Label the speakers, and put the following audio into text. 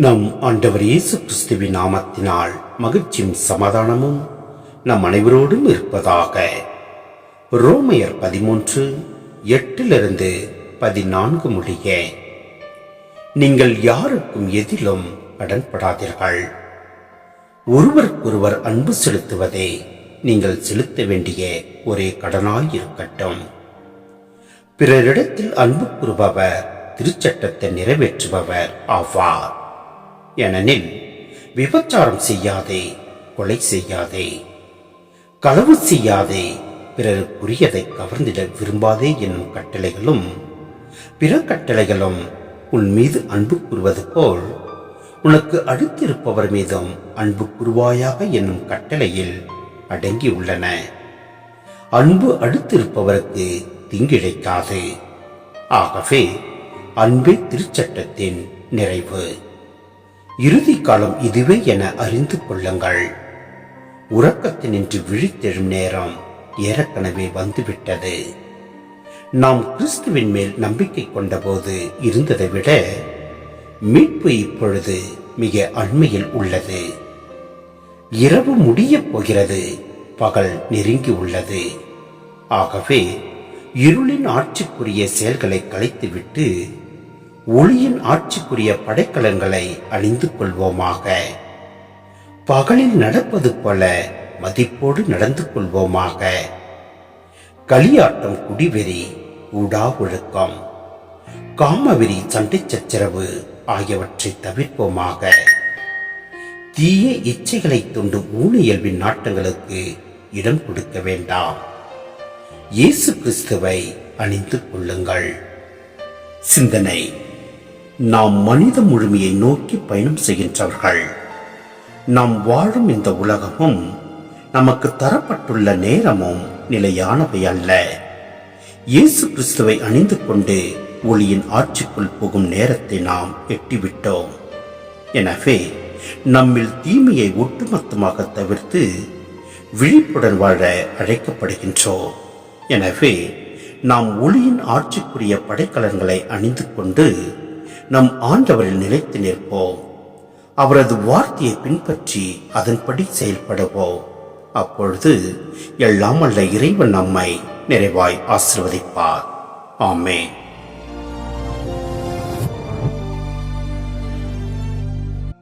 Speaker 1: நம் ஆண்டவர் இயேசு கிறிஸ்துவின் நாமத்தினால் மகிழ்ச்சியும் சமாதானமும் நம் அனைவரோடும் இருப்பதாக. ரோமையர் 13:8-14 முடிய. நீங்கள் யாருக்கும் எதிலும் கடன்படாதீர்கள். ஒருவருக்கொருவர் அன்பு செலுத்துவதே நீங்கள் செலுத்த வேண்டிய ஒரே கடனாய் இருக்கட்டும். பிறரிடத்தில் அன்பு கூறுபவர் திருச்சட்டத்தை நிறைவேற்றுபவர் ஆவார். ஏனெனில் விபச்சாரம் செய்யாதே, கொலை செய்யாதே, களவு செய்யாதே, பிறருக்குரியதை கவர்ந்திட விரும்பாதே என்னும் கட்டளைகளும் பிற கட்டளைகளும் உன் மீது அன்பு கூறுவது போல் உனக்கு அடுத்திருப்பவர் மீதும் அன்பு கூறுவாயாக என்னும் கட்டளையில் அடங்கியுள்ளன. அன்பு அடுத்திருப்பவருக்கு தீங்கிழைக்காது. ஆகவே அன்பே திருச்சட்டத்தின் நிறைவு. இறுதி காலம் இதுவே என அறிந்து கொள்ளுங்கள். உறக்கத்தினின்று விழித்தெழும் நேரம் ஏற்கனவே வந்துவிட்டது. நாம் கிறிஸ்துவின் மேல் நம்பிக்கை கொண்டபோது இருந்ததை விட மீட்பு இப்பொழுது மிக அண்மையில் உள்ளது. இரவு முடியப் போகிறது, பகல் நெருங்கி உள்ளது. ஆகவே இருளின் ஆட்சிக்குரிய செயல்களை கலைத்துவிட்டு ஒளியின் ஆட்சிக்குரிய படைக்கலங்களை அணிந்து கொள்வோமாக. பகலில் நடப்பது போல மதிப்போடு நடந்து கொள்வோமாக. களியாட்டம், குடிவெறி, ஊடா ஒழுக்கம், காமவெறி, சண்டை சச்சரவு ஆகியவற்றை தவிர்ப்போமாக. தீய இச்சைகளை தூண்டும் ஊனியல்பின் நாட்டங்களுக்கு இடம் கொடுக்க வேண்டாம். இயேசு கிறிஸ்துவை அணிந்து கொள்ளுங்கள். சிந்தனை: நாம் மனித முழுமையை நோக்கி பயணம் செய்கின்றவர்கள். நாம் வாழும் இந்த உலகமும் நமக்கு தரப்பட்டுள்ள நேரமும் நிலையானவை அல்ல. இயேசு கிறிஸ்துவை அணிந்து கொண்டு ஒளியின் ஆட்சிக்குள் போகும் நேரத்தை நாம் எட்டிவிட்டோம். எனவே நம்மில் தீமையை ஒட்டுமொத்தமாக தவிர்த்து விழிப்புடன் வாழ அழைக்கப்படுகின்றோம். எனவே நாம் ஒளியின் ஆட்சிக்குரிய படைக்கலன்களை அணிந்து கொண்டு நம் ஆண்டவரில் நிலைத்து நிற்போம். அவரது வார்த்தையை பின்பற்றி அதன்படி செயல்படுவோம். அப்பொழுது எல்லாம் அல்ல இறைவன் நம்மை நிறைவாய் ஆசீர்வதிப்பார். ஆமென்.